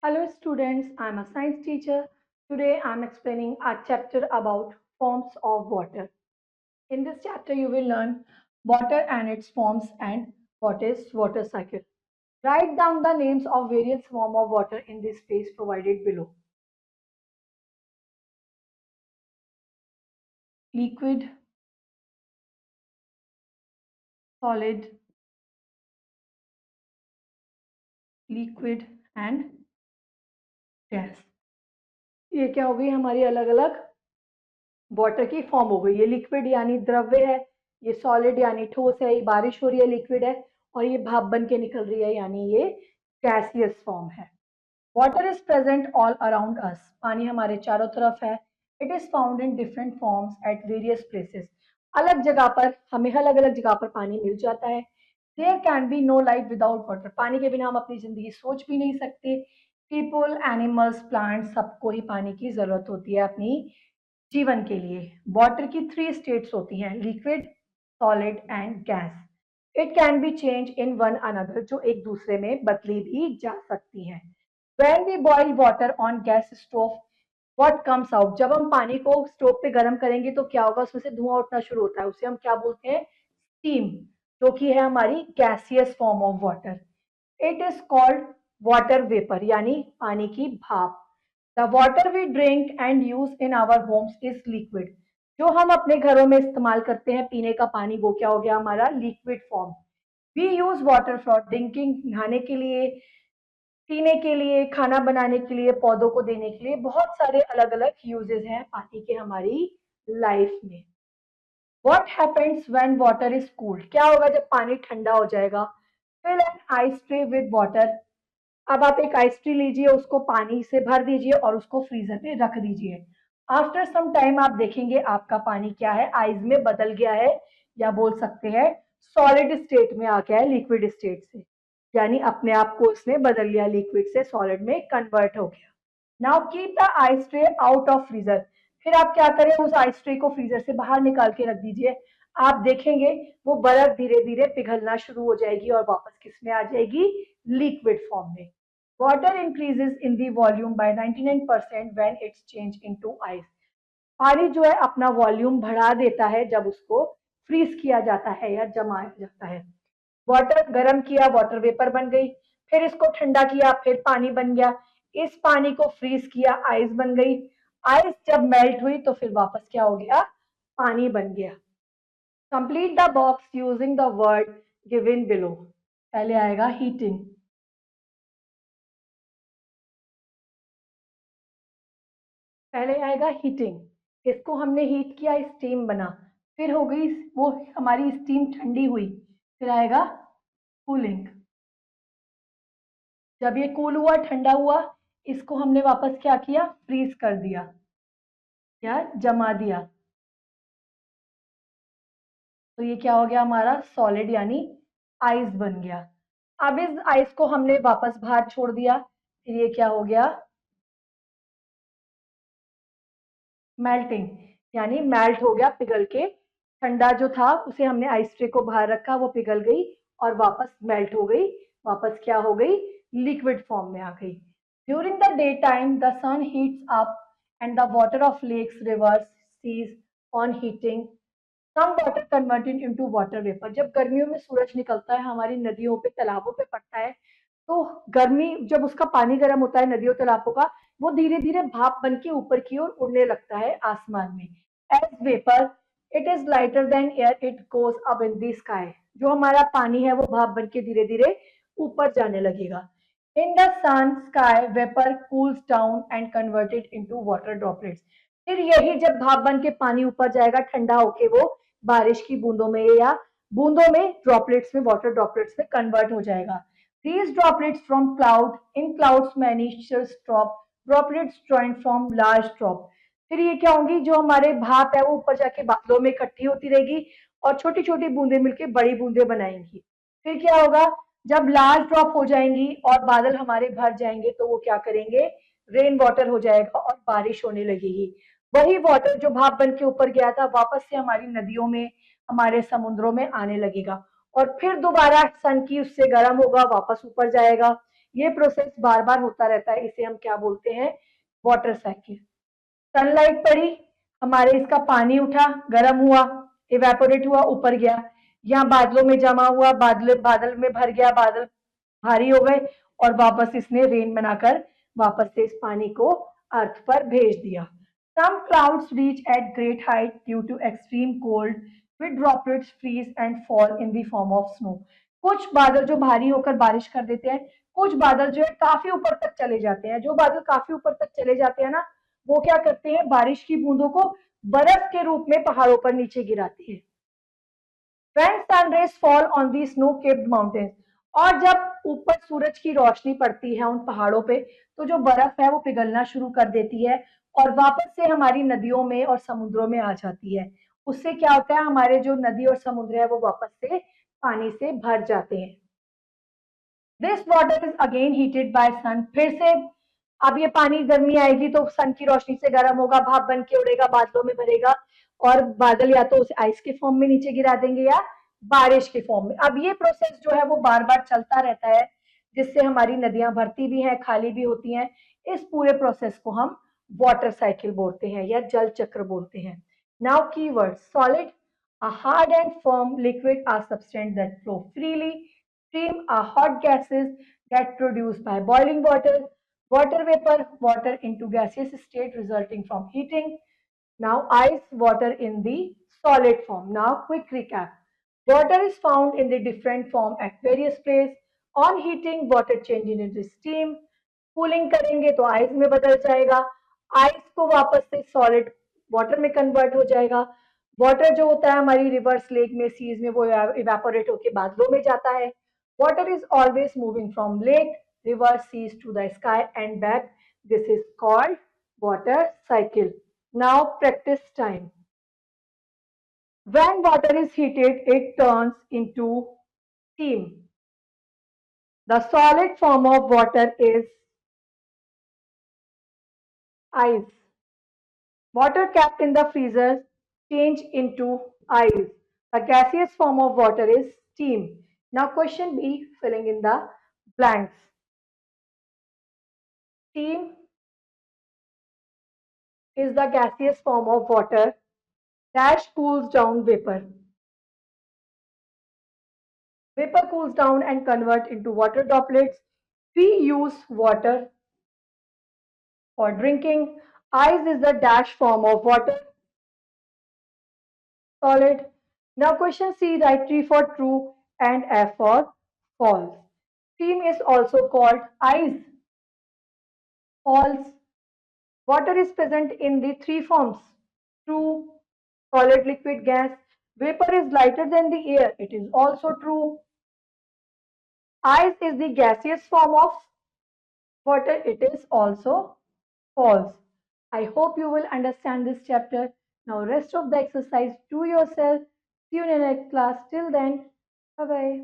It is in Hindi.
Hello students, I am a science teacher. Today I am explaining a chapter about forms of water. In this chapter you will learn water and its forms and what is water cycle. Write down the names of various forms of water in this space provided below. Liquid, solid, liquid and gas. ये क्या हो गई हमारी अलग अलग वाटर की फॉर्म हो गई। ये लिक्विड यानी द्रव्य है, ये सॉलिड यानी ठोस है, ये बारिश हो रही है लिक्विड है, और ये भाप बन के निकल रही है यानी ये गैसियस फॉर्म है। Water is present all around us, पानी हमारे चारों तरफ है। It is found in different forms at various places, अलग जगह पर हमें अलग अलग जगह पर पानी मिल जाता है। There can be no life without water, पानी के बिना हम अपनी जिंदगी सोच भी नहीं सकते। पीपल, एनिमल्स, प्लांट्स, सबको ही पानी की जरूरत होती है अपनी जीवन के लिए। वाटर की 3 स्टेट्स होती हैं, liquid, solid and gas. It can be change in one another, जो एक दूसरे में बदली भी जा सकती हैं। When we boil water on gas stove, what comes out? जब हम पानी को स्टोव पे गर्म करेंगे तो क्या होगा, उसमें से धुआं उठना शुरू होता है, उसे हम क्या बोलते हैं? स्टीम, जो कि है हमारी gaseous form of water. It is called water vapour यानी पानी की भाप। The water we drink and use in our homes is liquid, जो हम अपने घरों में इस्तेमाल करते हैं पीने का पानी, वो क्या हो गया हमारा liquid form. We use water for drinking, नहाने के लिए, पीने के लिए, खाना बनाने के लिए, पौधों को देने के लिए, बहुत सारे अलग अलग यूजेस हैं पानी के हमारी लाइफ में। What happens when water is cooled? क्या होगा जब पानी ठंडा हो जाएगा? Fill an ice tray with water. अब आप एक आइस ट्री लीजिए, उसको पानी से भर दीजिए और उसको फ्रीजर में रख दीजिए। आफ्टर सम टाइम आप देखेंगे आपका पानी क्या है, आइस में बदल गया है, या बोल सकते हैं सॉलिड स्टेट में आ गया है लिक्विड स्टेट से, यानी अपने आप को उसने बदल लिया, लिक्विड से सॉलिड में कन्वर्ट हो गया। Now keep the ice tray out of freezer. फिर आप क्या करें, उस आइस ट्रे को फ्रीजर से बाहर निकाल के रख दीजिए। आप देखेंगे वो बर्फ धीरे धीरे पिघलना शुरू हो जाएगी और वापस किस में आ जाएगी, लिक्विड फॉर्म में। Water increases in the volume by 99% when it's change into ice. पानी जो है अपना वॉल्यूम बढ़ा देता है जब उसको फ्रीज किया जाता है या जमाया जाता है। वाटर गर्म किया, वाटर वेपर बन गई। फिर इसको ठंडा किया, फिर पानी बन गया। इस पानी को फ्रीज किया, आइस बन गई। आइस जब मेल्ट हुई तो फिर वापस क्या हो गया, पानी बन गया। Complete the box using the word given below. पहले आएगा हीटिंग, पहले आएगा हीटिंग, इसको हमने हीट किया, स्टीम बना। फिर हो गई वो हमारी स्टीम ठंडी हुई, फिर आएगा कूलिंग। जब ये कूल हुआ, ठंडा हुआ, इसको हमने वापस क्या किया, फ्रीज कर दिया या जमा दिया, तो ये क्या हो गया हमारा सॉलिड यानी आइस बन गया। अब इस आइस को हमने वापस बाहर छोड़ दिया, फिर ये क्या हो गया, मेल्टिंग, यानी मेल्ट हो गया, पिघल के। ठंडा जो था उसे हमने आइस ट्रे को बाहर रखा, वो पिघल गई और वापस मेल्ट हो गई, वापस क्या हो गई, लिक्विड फॉर्म में आ गई। During the day time the sun heats up and the water of lakes, rivers, seas on heating, some water converted into water vapour. जब गर्मियों में सूरज निकलता है, हमारी नदियों पे, तालाबों पे पड़ता है, तो गर्मी जब उसका पानी गर्म होता है नदियों तालाबों का, वो धीरे धीरे भाप बन के ऊपर की ओर उड़ने लगता है आसमान में। As vapour it is lighter than air, it goes up in the sky. जो हमारा पानी है वो भाप बन के धीरे धीरे ऊपर जाने लगेगा। In the sun sky vapour cools down and converted into water droplets. फिर यही जब भाप बन के पानी ऊपर जाएगा, ठंडा होके वो बारिश की बूंदों में या बूंदों में, ड्रॉपलेट्स में, वाटर ड्रॉपलेट्स में कन्वर्ट हो जाएगा। These droplets from cloud, in clouds many drop, droplets join from large drop. फिर ये क्या होंगी, जो हमारे भाप है वो ऊपर जाके बादलों में इकट्ठी होती रहेगी और छोटी छोटी बूंदे मिलके बड़ी बूंदे बनाएंगी। फिर क्या होगा, जब लार्ज ड्रॉप हो जाएंगी और बादल हमारे भर जाएंगे तो वो क्या करेंगे, रेन वाटर हो जाएगा और बारिश होने लगेगी। वही वाटर जो भाप बन के ऊपर गया था वापस से हमारी नदियों में, हमारे समुद्रों में आने लगेगा और फिर दोबारा सन की उससे गर्म होगा, वापस ऊपर जाएगा। ये प्रोसेस बार बार होता रहता है, इसे हम क्या बोलते हैं, वाटर साइकिल। सनलाइट पड़ी, हमारे इसका पानी उठा, गर्म हुआ, इवेपोरेट हुआ, ऊपर गया, यहाँ बादलों में जमा हुआ, बादल बादल में भर गया, बादल भारी हो गए और वापस इसने रेन बनाकर वापस से इस पानी को अर्थ पर भेज दिया। Some clouds reach at great height due to extreme cold with droplets freeze and fall in the form of snow. कुछ बादल जो भारी होकर बारिश कर देते हैं, कुछ बादल जो है काफी ऊपर तक चले जाते हैं। जो बादल काफी ऊपर तक चले जाते हैं ना, वो क्या करते हैं, बारिश की बूंदों को बर्फ के रूप में पहाड़ों पर नीचे गिराते हैं। When sun rays fall on the snow-capped mountains, और जब ऊपर सूरज की रोशनी पड़ती है उन पहाड़ों पे, तो जो बर्फ है वो पिघलना शुरू कर देती है और वापस से हमारी नदियों में और समुद्रों में आ जाती है। उससे क्या होता है, हमारे जो नदी और समुद्र है वो वापस से पानी से भर जाते हैं। This water is again heated by sun, फिर से अब ये पानी गर्मी आएगी तो सन की रोशनी से गर्म होगा, भाप बन के उड़ेगा, बादलों में भरेगा और बादल या तो उसे आइस के फॉर्म में नीचे गिरा देंगे या बारिश के फॉर्म में। अब ये प्रोसेस जो है वो बार बार चलता रहता है, जिससे हमारी नदियां भरती भी हैं, खाली भी होती हैं। इस पूरे प्रोसेस को हम वाटर साइकिल बोलते हैं या जल चक्र बोलते हैं। Now keyword, solid, a hard and firm liquid are substances that flow freely. Steam are hot gases that produced by boiling water. Water vapor, water into gaseous state resulting from heating. Now ice, water in the solid form. Now quick recap. Water is found in the different form at various places. On heating, water changes into steam. Cooling करेंगे तो आइस में बदल जाएगा, आइस को वापस से सॉलिड वाटर में कन्वर्ट हो जाएगा। वाटर जो होता है हमारी रिवर्स लेक में, सीज में, वो इवेपोरेट होकर बादलों में जाता है। Water is always moving from lake, river, seas to the sky and back. This is called water cycle. Now practice time. When water is heated, it turns into steam. The solid form of water is ice. Water kept in the freezer change into ice. The gaseous form of water is steam. Now question B, filling in the blanks. Steam is the gaseous form of water. Dash cools down vapor. Vapor cools down and convert into water droplets. We use water for drinking. Ice is the dash form of water. Solid. Now question C, write T for true and F for false. Steam is also called ice. False. Water is present in the three forms. True. Solid, liquid, gas. Vapor is lighter than the air. It is also true. Ice is the gaseous form of water. It is also false. I hope you will understand this chapter. Now rest of the exercise do yourself. See you in the next class. Till then, bye bye.